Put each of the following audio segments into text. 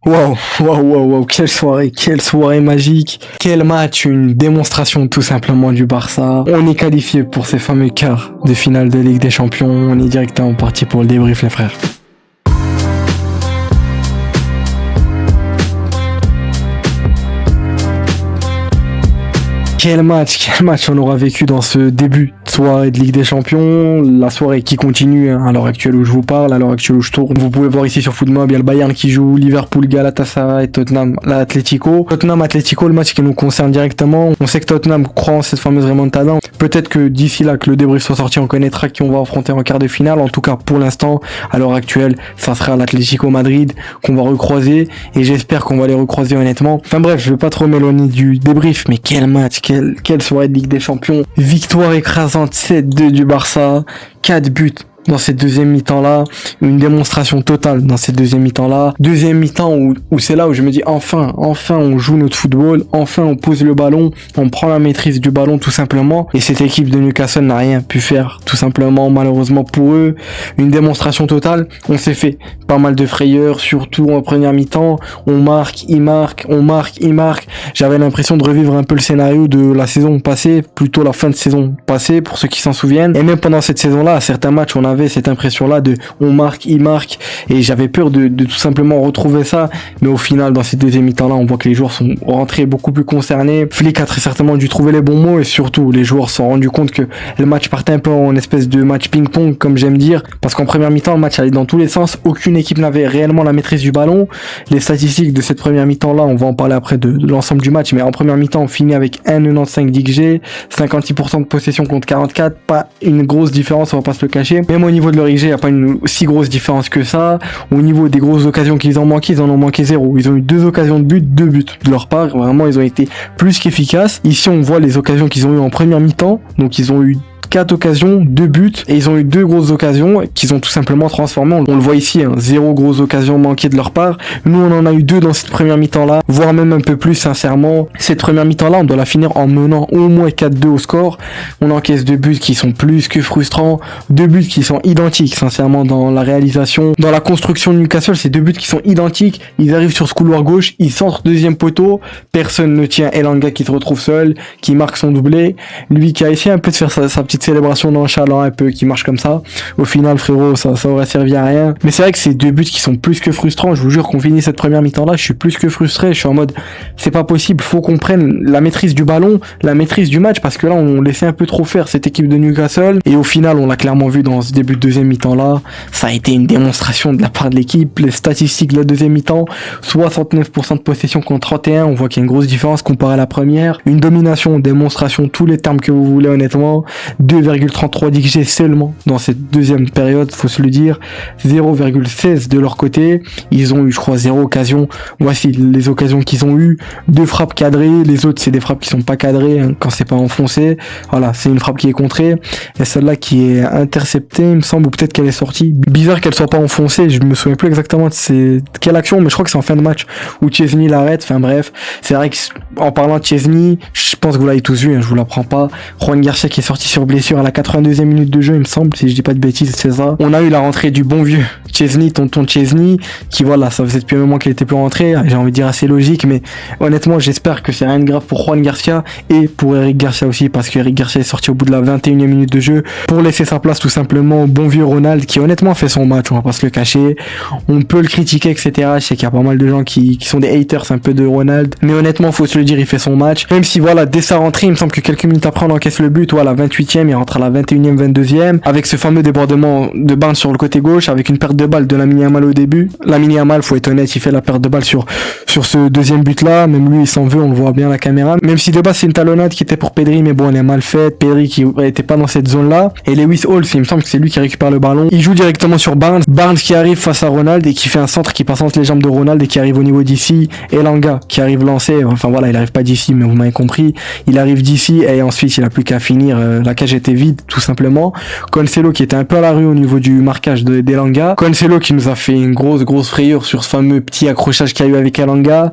Waouh, waouh, quelle soirée magique, quel match, une démonstration tout simplement du Barça. On est qualifié pour ces fameux quarts de finale de Ligue des Champions, on est directement parti pour le débrief les frères. Quel match on aura vécu dans ce début de soirée de Ligue des Champions, la soirée qui continue à l'heure actuelle où je vous parle, à l'heure actuelle où je tourne. Vous pouvez voir ici sur Footmob, il y a le Bayern qui joue, Liverpool, Galatasaray, Tottenham, l'Atlético. Tottenham-Atlético, le match qui nous concerne directement. On sait que Tottenham croit en cette fameuse remontada. Peut-être que d'ici là que le débrief soit sorti, on connaîtra qui on va affronter en quart de finale. En tout cas, pour l'instant, à l'heure actuelle, ça sera l'Atlético Madrid qu'on va recroiser et j'espère qu'on va les recroiser honnêtement. Enfin bref, je vais pas trop m'éloigner du débrief, mais quel match, quelle soirée de Ligue des Champions. Victoire écrasante 7-2 du Barça, 4 buts dans cette deuxième mi-temps-là, une démonstration totale dans cette deuxième mi-temps-là. Deuxième mi-temps où c'est là où je me dis enfin on joue notre football, enfin on pose le ballon, on prend la maîtrise du ballon tout simplement. Et cette équipe de Newcastle n'a rien pu faire tout simplement malheureusement pour eux. Une démonstration totale, on s'est fait pas mal de frayeurs, surtout en première mi-temps. On marque, il marque. J'avais l'impression de revivre un peu le scénario de la saison passée, plutôt la fin de saison passée pour ceux qui s'en souviennent. Et même pendant cette saison-là, à certains matchs, on avait cette impression-là de on marque, il marque, et j'avais peur de tout simplement retrouver ça, mais au final dans cette deuxième mi-temps-là, on voit que les joueurs sont rentrés beaucoup plus concernés. Flick a très certainement dû trouver les bons mots, et surtout les joueurs se sont rendus compte que le match partait un peu en espèce de match ping-pong, comme j'aime dire, parce qu'en première mi-temps, le match allait dans tous les sens, aucune équipe n'avait réellement la maîtrise du ballon. Les statistiques de cette première mi-temps-là, on va en parler après de l'ensemble du match, mais en première mi-temps, on finit avec 1,95 d'XG, 56% de possession contre 44, pas une grosse différence, on va pas se le cacher. Même au niveau de leur XG, il n'y a pas une si grosse différence que ça. Au niveau des grosses occasions qu'ils ont manqué, ils en ont manqué 0. Ils ont eu 2 occasions de but, 2 buts de leur part. Vraiment, ils ont été plus qu'efficaces. Ici, on voit les occasions qu'ils ont eu en première mi-temps. Donc, ils ont eu 4 occasions, 2 buts, et ils ont eu 2 grosses occasions qu'ils ont tout simplement transformées. On le voit ici, 0 grosses occasions manquées de leur part. Nous, on en a eu 2 dans cette première mi-temps-là, voire même un peu plus, sincèrement. Cette première mi-temps-là, on doit la finir en menant au moins 4-2 au score. On encaisse 2 buts qui sont plus que frustrants, 2 buts qui sont identiques, sincèrement, dans la réalisation, dans la construction de Newcastle, c'est 2 buts qui sont identiques. Ils arrivent sur ce couloir gauche, ils centrent deuxième poteau, personne ne tient Elanga qui se retrouve seul, qui marque son doublé. Lui qui a essayé un peu de faire sa petite célébration nonchalant un peu qui marche comme ça. Au final, frérot, ça aurait servi à rien. Mais c'est vrai que c'est 2 buts qui sont plus que frustrants. Je vous jure qu'on finit cette première mi-temps là, je suis plus que frustré. Je suis en mode, c'est pas possible. Faut qu'on prenne la maîtrise du ballon, la maîtrise du match, parce que là, on laissait un peu trop faire cette équipe de Newcastle. Et au final, on l'a clairement vu dans ce début de deuxième mi-temps là. Ça a été une démonstration de la part de l'équipe. Les statistiques de la deuxième mi-temps, 69% de possession contre 31. On voit qu'il y a une grosse différence comparé à la première. Une domination, démonstration, tous les termes que vous voulez honnêtement. 2,33 d'XG seulement dans cette deuxième période, faut se le dire. 0,16 de leur côté. Ils ont eu, je crois, 0 occasion. Voici les occasions qu'ils ont eu. 2 frappes cadrées. Les autres, c'est des frappes qui sont pas cadrées, quand c'est pas enfoncé. Voilà, c'est une frappe qui est contrée. Et celle-là qui est interceptée, il me semble, ou peut-être qu'elle est sortie. Bizarre qu'elle soit pas enfoncée. Je me souviens plus exactement de quelle action, mais je crois que c'est en fin de match où Chesney l'arrête. Enfin bref, c'est vrai que en parlant de Chesney, je pense que vous l'avez tous vu, je vous l'apprends pas. Juan Garcia qui est sorti sur blessure à la 82e minute de jeu, il me semble, si je dis pas de bêtises, c'est ça. On a eu la rentrée du bon vieux Chesney, tonton Chesney, qui voilà, ça faisait depuis un moment qu'il était plus rentré, j'ai envie de dire assez logique, mais honnêtement, j'espère que c'est rien de grave pour Juan Garcia et pour Eric Garcia aussi, parce que Eric Garcia est sorti au bout de la 21e minute de jeu pour laisser sa place tout simplement au bon vieux Ronald, qui honnêtement fait son match, on va pas se le cacher. On peut le critiquer, etc. Je sais qu'il y a pas mal de gens qui sont des haters un peu de Ronald, mais honnêtement, faut se le dire, il fait son match. Même si voilà, dès sa rentrée, il me semble que quelques minutes après, on encaisse le but, voilà, 28e, il rentre à la 21e, 22e, avec ce fameux débordement de Barnes sur le côté gauche, avec une perte de balle de Lamine Yamal au début. Lamine Yamal, faut être honnête, il fait la perte de balle sur ce deuxième but là, même lui il s'en veut, on le voit bien à la caméra, même si de base c'est une talonnade qui était pour Pedri, mais bon elle est mal faite, Pedri qui était pas dans cette zone là, et Lewis Hall, il me semble que c'est lui qui récupère le ballon, il joue directement sur Barnes qui arrive face à Ronald et qui fait un centre qui passe entre les jambes de Ronald et qui arrive au niveau d'ici, Elanga qui arrive lancé, enfin voilà, il arrive pas d'ici mais vous m'avez compris, il arrive d'ici et ensuite il a plus qu'à finir, la cage était vide tout simplement. Cancelo qui était un peu à la rue au niveau du marquage d'Elanga, Cancelo qui nous a fait une grosse frayeur sur ce fameux petit accrochage qu'il y a eu avec Elanga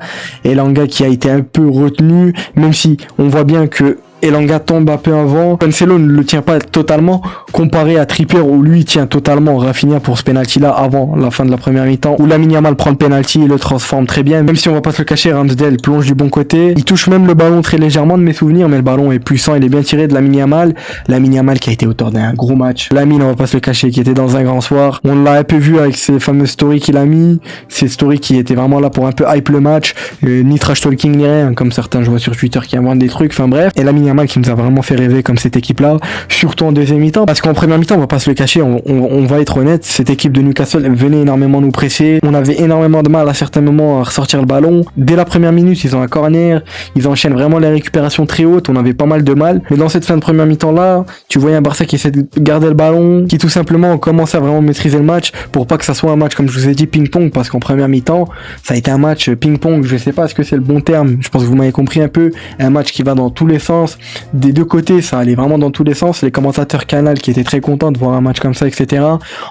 qui a été un peu retenu, même si on voit bien que Elanga tombe un peu avant. Cancelo ne le tient pas totalement, comparé à Trippier où lui tient totalement Rafinha pour ce penalty-là avant la fin de la première mi-temps, où Lamine Yamal prend le penalty et le transforme très bien. Même si on va pas se le cacher, Ramsdale plonge du bon côté. Il touche même le ballon très légèrement de mes souvenirs, mais le ballon est puissant, il est bien tiré de Lamine Yamal. Lamine Yamal qui a été auteur d'un gros match. Lamine, on va pas se le cacher, qui était dans un grand soir. On l'a un peu vu avec ces fameuses stories qu'il a mis, ces stories qui étaient vraiment là pour un peu hype le match, ni trash talking ni rien, comme certains je vois sur Twitter qui inventent des trucs, enfin bref. Et Lamine Yamal qui nous a vraiment fait rêver comme cette équipe-là, surtout en deuxième mi-temps, parce qu'en première mi-temps, on va pas se le cacher, on va être honnête, cette équipe de Newcastle venait énormément nous presser, on avait énormément de mal à certains moments à ressortir le ballon. Dès la première minute, ils ont un corner, ils enchaînent vraiment les récupérations très hautes, on avait pas mal de mal, mais dans cette fin de première mi-temps-là, tu voyais un Barça qui essaie de garder le ballon, qui tout simplement commence à vraiment maîtriser le match, pour pas que ça soit un match, comme je vous ai dit, ping-pong, parce qu'en première mi-temps, ça a été un match ping-pong, je sais pas est-ce que c'est le bon terme, je pense que vous m'avez compris un peu, un match qui va dans tous les sens, des deux côtés, ça allait vraiment dans tous les sens, les commentateurs Canal qui étaient très contents de voir un match comme ça, etc.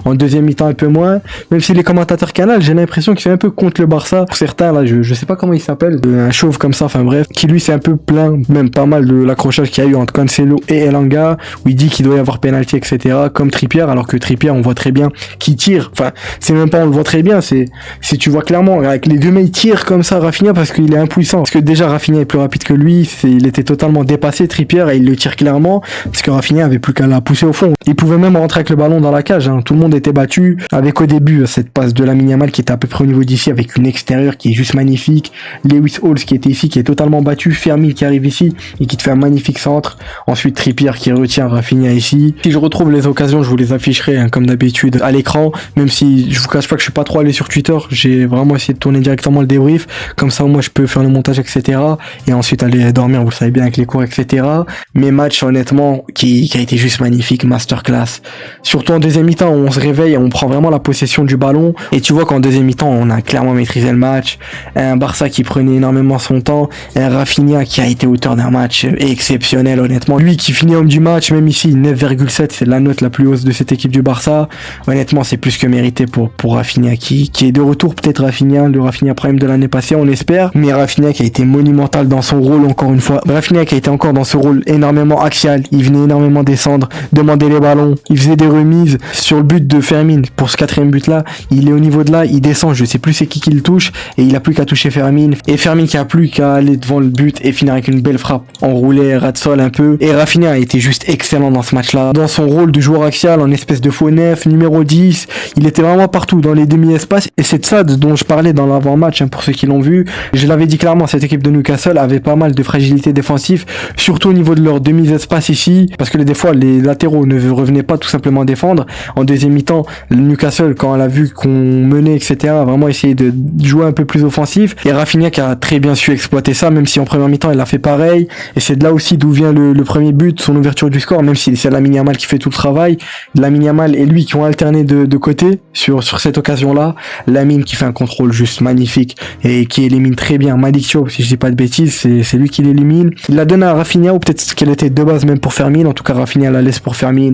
En deuxième mi-temps un peu moins, même si les commentateurs Canal, j'ai l'impression qu'ils sont un peu contre le Barça, pour certains là, je sais pas comment il s'appelle, un chauve comme ça, enfin bref, qui lui c'est un peu plein, même pas mal de l'accrochage qu'il y a eu entre Cancelo et Elanga, où il dit qu'il doit y avoir penalty, etc. comme Trippier, alors que Trippier on voit très bien qu'il tire, enfin c'est même pas on le voit très bien, c'est si tu vois clairement avec les deux mains il tire comme ça Rafinha parce qu'il est impuissant, parce que déjà Rafinha est plus rapide que lui, il était totalement dépassé Trippier et il le tire clairement parce que Rafinha avait plus qu'à la pousser au fond, il pouvait même rentrer avec le ballon dans la cage, hein. Tout le monde était battu avec au début cette passe de Lamine Yamal qui était à peu près au niveau d'ici avec une extérieure qui est juste magnifique, Lewis Hall qui était ici qui est totalement battu, Fermin qui arrive ici et qui te fait un magnifique centre, ensuite Trippier qui retient Rafinha ici. Si je retrouve les occasions je vous les afficherai hein, comme d'habitude à l'écran, même si je vous cache pas que je suis pas trop allé sur Twitter, j'ai vraiment essayé de tourner directement le débrief, comme ça moi je peux faire le montage etc. et ensuite aller dormir, vous le savez bien avec les cours etc. Mais match honnêtement qui a été juste magnifique, masterclass, surtout en deuxième mi-temps où on se réveille et on prend vraiment la possession du ballon et tu vois qu'en deuxième mi-temps on a clairement maîtrisé le match, un Barça qui prenait énormément son temps, un Rafinha qui a été auteur d'un match exceptionnel honnêtement, lui qui finit homme du match, même ici 9,7 c'est la note la plus haute de cette équipe du Barça, honnêtement c'est plus que mérité pour Rafinha qui est de retour, peut-être Rafinha, le Rafinha Prime de l'année passée on espère, mais Rafinha qui a été monumental dans son rôle encore une fois, Rafinha qui a été encore dans ce rôle énormément axial, il venait énormément descendre, demander les ballons, il faisait des remises sur le but de Fermin, pour ce quatrième but là, il est au niveau de là, il descend, je sais plus c'est qui le touche, et il a plus qu'à toucher Fermin, et Fermin qui a plus qu'à aller devant le but et finir avec une belle frappe, enroulé, ras de sol un peu, et Rafinha a été juste excellent dans ce match là, dans son rôle de joueur axial, en espèce de faux neuf, numéro 10, il était vraiment partout dans les demi-espaces, et c'est de ça dont je parlais dans l'avant-match, hein, pour ceux qui l'ont vu, je l'avais dit clairement, cette équipe de Newcastle avait pas mal de fragilité défensive, surtout au niveau de leur demi-espace ici, parce que des fois les latéraux ne revenaient pas tout simplement défendre. En deuxième mi-temps, Newcastle, quand elle a vu qu'on menait, etc., a vraiment essayé de jouer un peu plus offensif, et Rafinha qui a très bien su exploiter ça, même si en première mi-temps il a fait pareil, et c'est de là aussi d'où vient le premier but, son ouverture du score, même si c'est Lamine Yamal qui fait tout le travail, Lamine Yamal et lui qui ont alterné de côté sur cette occasion-là, Lamine qui fait un contrôle juste magnifique, et qui élimine très bien Malik Thiaw, si je dis pas de bêtises, c'est lui qui l'élimine, il la donne à Rafinha, ou peut-être qu'elle était de base même pour Fermin, en tout cas Rafinha la laisse pour Fermin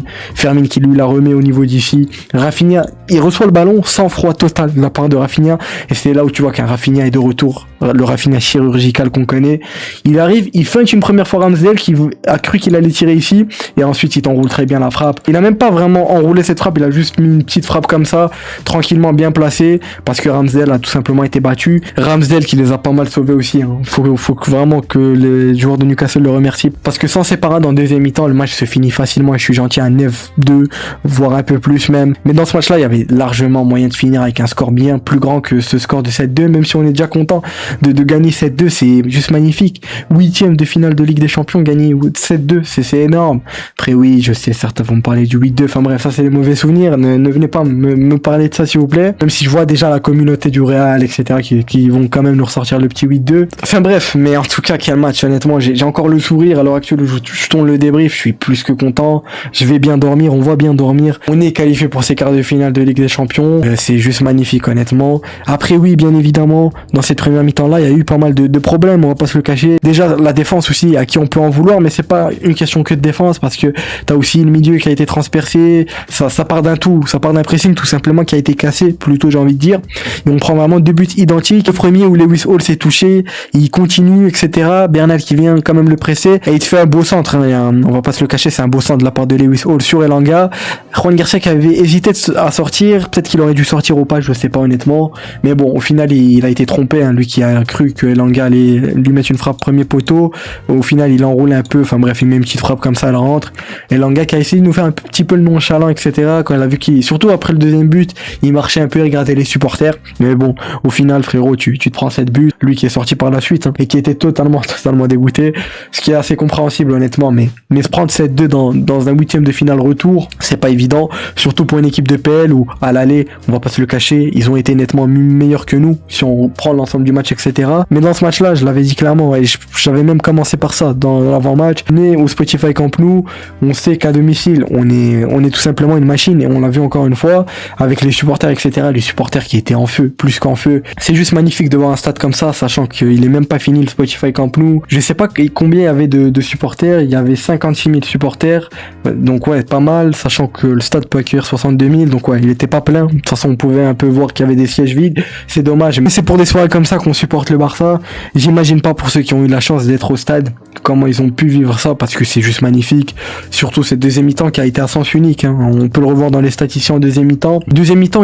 qui lui la remet au niveau d'ici, Rafinha, il reçoit le ballon, sans froid total de la part de Rafinha, et c'est là où tu vois qu'un Rafinha est de retour, le Rafinha chirurgical qu'on connaît, il arrive, il feinte une première fois Ramsdale qui a cru qu'il allait tirer ici, et ensuite il t'enroule très bien la frappe, il a même pas vraiment enroulé cette frappe, il a juste mis une petite frappe comme ça, tranquillement bien placée, parce que Ramsdale a tout simplement été battu, Ramsdale qui les a pas mal sauvés aussi, hein. Faut vraiment que les joueurs de Newcastle le remercient, parce que sans ces parades en deuxième mi-temps, le match se finit facilement, et je suis gentil, à 9-2, voire un peu plus même, mais dans ce match là il y avait largement moyen de finir avec un score bien plus grand que ce score de 7-2, même si on est déjà content de gagner 7-2, c'est juste magnifique, 8e de finale de Ligue des Champions, gagner 7-2, c'est énorme. Après oui, je sais, certains vont me parler du 8-2, enfin bref, ça c'est les mauvais souvenirs, ne venez pas me parler de ça s'il vous plaît, même si je vois déjà la communauté du Real, etc., qui vont quand même nous ressortir le petit 8-2, enfin bref, mais en tout cas quel match, honnêtement, j'ai encore le sourire à l'heure actuelle où je tourne le débrief, je suis plus que content, je vais bien dormir, on va bien dormir, on est qualifié pour ces quarts de finale de Ligue des Champions, c'est juste magnifique honnêtement. Après oui, bien évidemment, dans cette première mi-temps là, il y a eu pas mal de problèmes, on va pas se le cacher, déjà la défense aussi, à qui on peut en vouloir, mais c'est pas une question que de défense, parce que t'as aussi le milieu qui a été transpercé, ça part d'un tout, ça part d'un pressing tout simplement qui a été cassé, plutôt j'ai envie de dire, et on prend vraiment deux buts identiques, le premier où Lewis Hall s'est touché, il continue, etc., Bernal qui vient quand même le presser, Chelsea, et il te fait un beau centre, hein, on va pas se le cacher, c'est un beau centre de la part de Lewis Hall sur Elanga. Juan Garcia qui avait hésité à sortir, peut-être qu'il aurait dû sortir ou pas, je sais pas honnêtement, mais bon, au final il a été trompé, hein, lui qui a cru que Elanga allait lui mettre une frappe premier poteau, au final il enroule un peu, enfin bref, il met une petite frappe comme ça, elle rentre. Elanga qui a essayé de nous faire un petit peu le nonchalant, etc. Quand il a vu qu'il, surtout après le deuxième but, il marchait un peu, il regardait les supporters, mais bon, au final frérot, tu te prends cette but, lui qui est sorti par la suite, hein, et qui était totalement dégoûté, ce qui est assez compréhensible honnêtement, mais se prendre 7-2 dans un huitième de finale retour, c'est pas évident, surtout pour une équipe de PL où à l'aller, on va pas se le cacher, ils ont été nettement meilleurs que nous si on prend l'ensemble du match, etc. Mais dans ce match-là, je l'avais dit clairement, et j'avais même commencé par ça dans l'avant-match. On est au Spotify Camp Nou, on sait qu'à domicile, on est tout simplement une machine, et on l'a vu encore une fois avec les supporters, etc. Les supporters qui étaient en feu, plus qu'en feu. C'est juste magnifique de voir un stade comme ça, sachant qu'il est même pas fini le Spotify Camp Nou. Je sais pas combien il y avait de supporters, il y avait 56 000 supporters, donc ouais, pas mal, sachant que le stade peut accueillir 62 000, donc ouais, il était pas plein. De toute façon, on pouvait un peu voir qu'il y avait des sièges vides, c'est dommage, mais c'est pour des soirées comme ça qu'on supporte le Barça. J'imagine pas pour ceux qui ont eu la chance d'être au stade, comment ils ont pu vivre ça, parce que c'est juste magnifique, surtout cette deuxième mi-temps qui a été à sens unique, hein. On peut le revoir dans les statistiques en deuxième mi-temps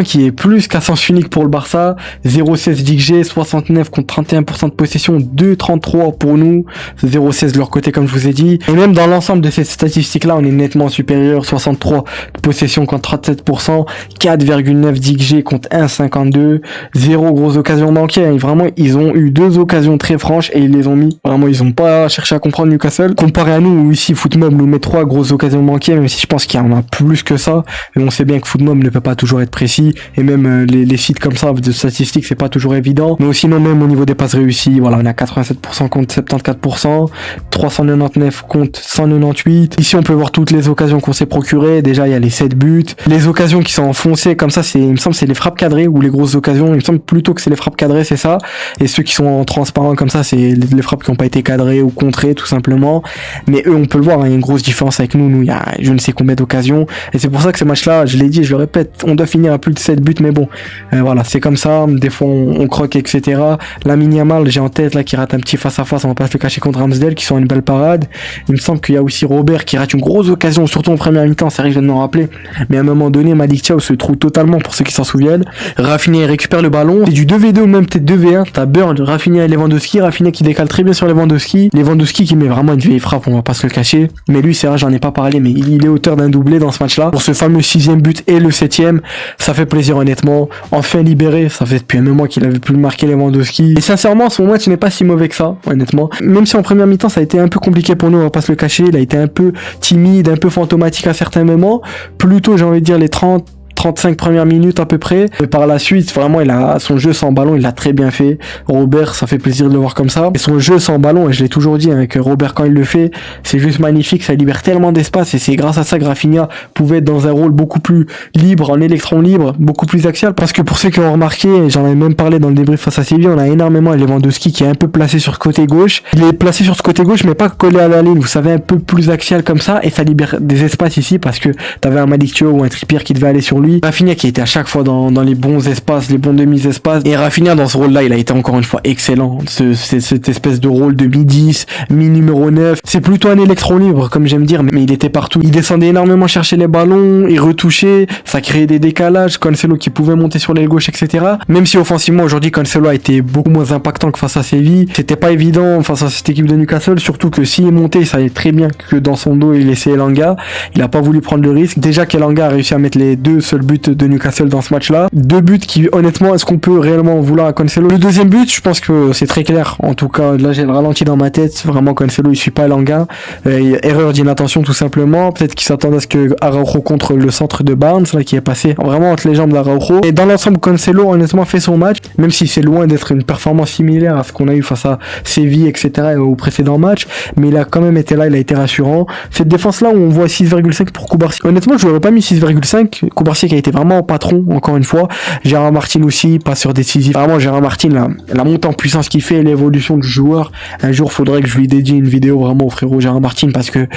qui est plus qu'à sens unique pour le Barça, 0,16 d'XG, 69 contre 31% de possession, 2,33 pour nous, 0,16 de leur côté comme je vous ai dit, et même dans l'ensemble de ces statistiques là on est nettement supérieur, 63 de possession contre 37%, 4,9 d'XG contre 1,52, 0 grosse occasion manquée, hein. Vraiment ils ont eu 2 occasions très franches et ils les ont mis, vraiment ils ont pas cherché à comprendre Newcastle, comparé à nous où ici Footmob nous met 3 grosses occasions manquées, même si je pense qu'il y en a plus que ça, mais on sait bien que Footmob ne peut pas toujours être précis, et même les sites comme ça de statistiques c'est pas toujours évident, mais sinon même au niveau des passes réussies, voilà, on a 87% contre 74%, 399 contre 198, ici on peut voir toutes les occasions qu'on s'est procurées, déjà il y a les 7 buts, les occasions qui sont enfoncées comme ça, il me semble c'est les frappes cadrées ou les grosses occasions, il me semble plutôt que c'est les frappes cadrées, c'est ça, et ceux qui sont en transparent comme ça c'est les frappes qui n'ont pas été cadrées ou contrées tout simplement, mais eux on peut le voir, hein, il y a une grosse différence avec nous, il y a je ne sais combien d'occasions, et c'est pour ça que ce match là, je l'ai dit, je le répète, on doit finir à plus de 7 buts, mais bon, voilà, c'est comme ça, des fois on croque, etc. Lamine Yamal, j'ai en tête là qui rate un petit face à face, on va pas se le cacher, contre Ramsdale, qui sont une belle parade. Il me semble qu'il y a aussi Robert qui rate une grosse occasion, surtout en première mi-temps, c'est vrai que je viens de m'en rappeler, mais à un moment donné Malick Thiaw se trouve totalement, pour ceux qui s'en souviennent. Rafinha il récupère le ballon, c'est du 2v2 ou même peut-être 2v1, t'as Burn, Rafinha et Lewandowski, Rafinha qui décale très bien sur Lewandowski qui met vraiment une vieille frappe, on va pas se le cacher, mais lui c'est vrai, j'en ai pas parlé, mais il est auteur d'un doublé dans ce match là, pour ce fameux 6ème but et le 7ème, ça fait plaisir honnêtement, enfin libéré, ça fait depuis un moment qu'il avait plus marqué Lewandowski, et sincèrement son match n'est pas si mauvais que ça, honnêtement, même si en première mi-temps ça a été un peu compliqué pour nous, on va pas se le cacher, il a été un peu timide, un peu fantomatique à certains moments, plutôt j'ai envie de dire les 35 premières minutes à peu près, mais par la suite vraiment il a son jeu sans ballon, il l'a très bien fait. Robert, ça fait plaisir de le voir comme ça, et son jeu sans ballon, et je l'ai toujours dit, hein, que Robert quand il le fait c'est juste magnifique, ça libère tellement d'espace, et c'est grâce à ça que Rafinha pouvait être dans un rôle beaucoup plus libre, en électron libre, beaucoup plus axial, parce que pour ceux qui ont remarqué, j'en avais même parlé dans le débrief face à Séville, on a énormément Lewandowski qui est un peu placé sur ce côté gauche, il est placé sur ce côté gauche mais pas collé à la ligne, vous savez, un peu plus axial comme ça, et ça libère des espaces ici, parce que t'avais un Malick Thiaw ou un Trippier qui devait aller sur lui, Rafinha qui était à chaque fois dans les bons espaces, les bons demi-espaces, et Rafinha dans ce rôle-là, il a été encore une fois excellent, cette espèce de rôle de mi-10, mi-numéro 9, c'est plutôt un électron libre, comme j'aime dire, mais il était partout, il descendait énormément chercher les ballons, il retouchait, ça créait des décalages, Cancelo qui pouvait monter sur l'aile gauche, etc. Même si offensivement, aujourd'hui, Cancelo a été beaucoup moins impactant que face à Séville, c'était pas évident face à cette équipe de Newcastle, surtout que s'il montait, il savait très bien que dans son dos, il laissait Elanga, il a pas voulu prendre le risque, déjà qu'Elanga a réussi à mettre les 2 seuls buts de Newcastle dans ce match-là. 2 buts qui, honnêtement, est-ce qu'on peut réellement vouloir à Cancelo? Le deuxième but, je pense que c'est très clair. En tout cas, là, j'ai le ralenti dans ma tête. Vraiment, Cancelo, il suit pas Elanga. Erreur d'inattention, tout simplement. Peut-être qu'il s'attendait à ce que Araujo contre le centre de Barnes, là, qui est passé vraiment entre les jambes d'Araujo. Et dans l'ensemble, Cancelo, honnêtement, fait son match, même si c'est loin d'être une performance similaire à ce qu'on a eu face à Séville, etc., au précédent match. Mais il a quand même été là, il a été rassurant. Cette défense-là, où on voit 6,5 pour Koubarsi. Honnêtement, je n'aurais pas mis 6,5. Koubarsi qui a été vraiment patron, encore une fois. Gérard Martin aussi, passeur décisif. Vraiment, Gérard Martin, la montée en puissance qu'il fait, l'évolution du joueur. Un jour, faudrait que je lui dédie une vidéo vraiment au frérot Gérard Martin parce que,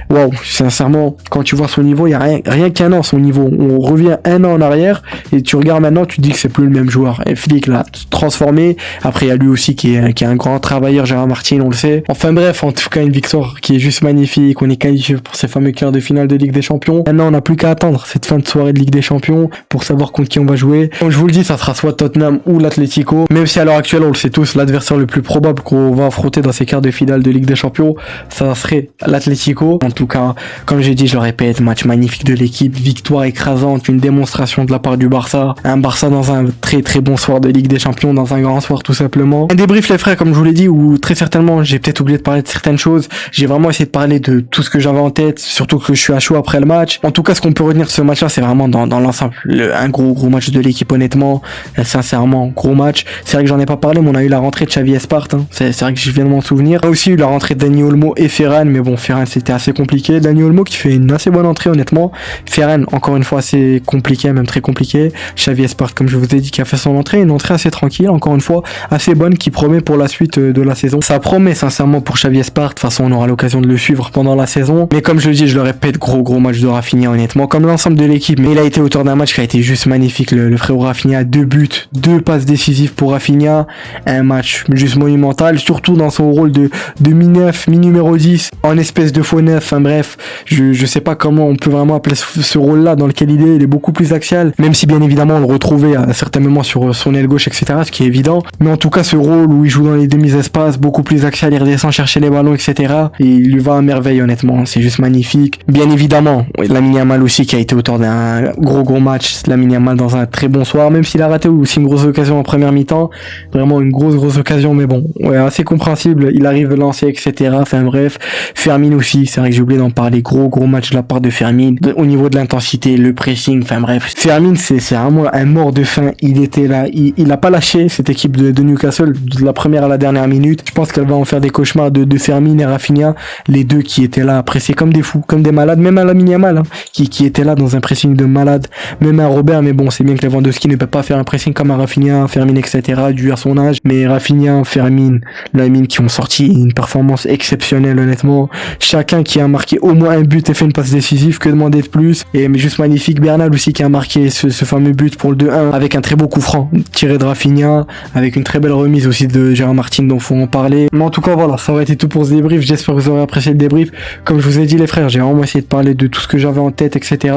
waouh, sincèrement, quand tu vois son niveau, il y a rien qu'un an son niveau. On revient un an en arrière et tu regardes maintenant, tu te dis que c'est plus le même joueur. Et Flick l'a transformé. Après, il y a lui aussi qui est un grand travailleur, Gérard Martin, on le sait. Enfin bref, en tout cas, une victoire qui est juste magnifique. On est qualifié pour ces fameux quarts de finale de Ligue des Champions. Maintenant, on n'a plus qu'à attendre cette fin de soirée de Ligue des Champions pour savoir contre qui on va jouer. Comme je vous le dis, ça sera soit Tottenham ou l'Atlético. Même si à l'heure actuelle, on le sait tous, l'adversaire le plus probable qu'on va affronter dans ces quarts de finale de Ligue des Champions, ça serait l'Atlético. En tout cas, comme j'ai dit, je le répète, match magnifique de l'équipe, victoire écrasante, une démonstration de la part du Barça. Un Barça dans un très très bon soir de Ligue des Champions, dans un grand soir tout simplement. Un débrief les frères, comme je vous l'ai dit, où très certainement j'ai peut-être oublié de parler de certaines choses. J'ai vraiment essayé de parler de tout ce que j'avais en tête, surtout que je suis à chaud après le match. En tout cas, ce qu'on peut retenir de ce match-là, c'est vraiment dans l'ensemble un gros match de l'équipe, honnêtement. Sincèrement, gros match. C'est vrai que j'en ai pas parlé, mais on a eu la rentrée de Xavi Espart. C'est vrai que je viens de m'en souvenir. On a aussi eu la rentrée de Dani Olmo et Ferran, mais bon, Ferran c'était assez compliqué. Dani Olmo qui fait une assez bonne entrée, honnêtement. Ferran, encore une fois, assez compliqué, même très compliqué. Xavi Espart, comme je vous ai dit, qui a fait son entrée, une entrée assez tranquille, encore une fois, assez bonne, qui promet pour la suite de la saison. Ça promet sincèrement pour Xavi Espart. De toute façon, on aura l'occasion de le suivre pendant la saison. Mais comme je le dis, je le répète, gros match de Rafinha, honnêtement, comme l'ensemble de l'équipe. Mais il a été auteur d'un match qui a été juste magnifique. Le frérot Rafinha, 2 buts, 2 passes décisives pour Rafinha. Un match juste monumental, surtout dans son rôle de mi-9, mi-numéro 10, en espèce de faux neuf. Enfin bref, je sais pas comment on peut vraiment appeler ce rôle-là dans lequel il est beaucoup plus axial, même si bien évidemment on le retrouvait à certains moments sur son aile gauche, etc., ce qui est évident. Mais en tout cas, ce rôle où il joue dans les demi-espaces, beaucoup plus axial, il redescend chercher les ballons, etc., et il lui va à merveille, honnêtement. C'est juste magnifique. Bien évidemment, Lamine Yamal aussi qui a été auteur d'un gros match. Lamine Yamal dans un très bon soir, même s'il a raté aussi une grosse occasion en première mi-temps. Vraiment une grosse occasion, mais bon, ouais, assez compréhensible. Il arrive à lancer, etc. Enfin bref, Fermin aussi, c'est vrai que j'ai oublié d'en parler. Gros match de la part de Fermin. Au niveau de l'intensité, le pressing, enfin bref. Fermin, c'est vraiment un mort de faim. Il était là, il a pas lâché cette équipe de Newcastle de la première à la dernière minute. Je pense qu'elle va en faire des cauchemars de Fermin et Rafinha, les deux qui étaient là, pressés comme des fous, comme des malades. Même à Lamine Yamal, qui était là dans un pressing de malade. Même à Robert, mais bon, c'est bien que Lewandowski ne peut pas faire un pressing comme à Rafinha, Fermin, etc., dû à son âge. Mais Rafinha, Fermin, Lamine qui ont sorti une performance exceptionnelle, honnêtement. Chacun qui a marqué au moins un but et fait une passe décisive, que demander de plus. Et mais juste magnifique, Bernal aussi qui a marqué ce fameux but pour le 2-1 avec un très beau coup franc tiré de Rafinha, avec une très belle remise aussi de Gérard Martin, dont faut en parler. Mais en tout cas, voilà, ça aurait été tout pour ce débrief. J'espère que vous aurez apprécié le débrief. Comme je vous ai dit, les frères, j'ai vraiment essayé de parler de tout ce que j'avais en tête, etc.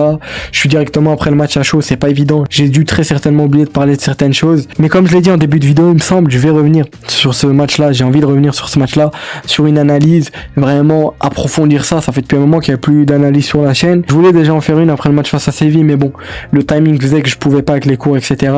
Je suis directement après le match à chaud, c'est pas évident. J'ai dû très certainement oublier de parler de certaines choses. Mais comme je l'ai dit en début de vidéo, il me semble, je vais revenir sur ce match-là. J'ai envie de revenir sur ce match-là, sur une analyse, vraiment approfondir ça. Ça fait depuis un moment qu'il n'y a plus d'analyse sur la chaîne. Je voulais déjà en faire une après le match face à Séville, mais bon, le timing faisait que je pouvais pas avec les cours, etc.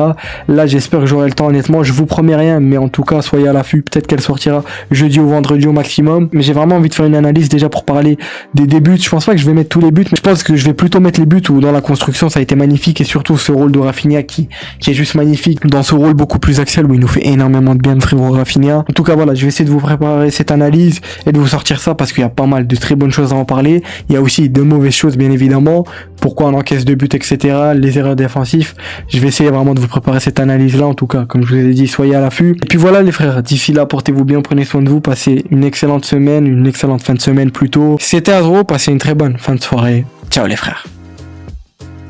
Là, j'espère que j'aurai le temps, honnêtement. Je vous promets rien, mais en tout cas, soyez à l'affût. Peut-être qu'elle sortira jeudi ou vendredi au maximum. Mais j'ai vraiment envie de faire une analyse déjà pour parler des buts. Je pense pas que je vais mettre tous les buts, mais je pense que je vais plutôt mettre les buts où dans la construction ça a été magnifique, et surtout ce rôle de Rafinha qui est juste magnifique dans ce rôle beaucoup plus axial où il nous fait énormément de bien, le frérot Rafinha. En tout cas, voilà, je vais essayer de vous préparer cette analyse et de vous sortir ça parce qu'il y a pas mal de très bonnes choses à en parler. Il y a aussi de mauvaises choses, bien évidemment. Pourquoi on encaisse de buts, etc. Les erreurs défensives. Je vais essayer vraiment de vous préparer cette analyse-là, en tout cas. Comme je vous ai dit, soyez à l'affût. Et puis voilà, les frères. D'ici là, portez-vous bien, prenez soin de vous. Passez une excellente semaine, une excellente fin de semaine plutôt. C'était Azro, passez une très bonne fin de soirée. Ciao les frères.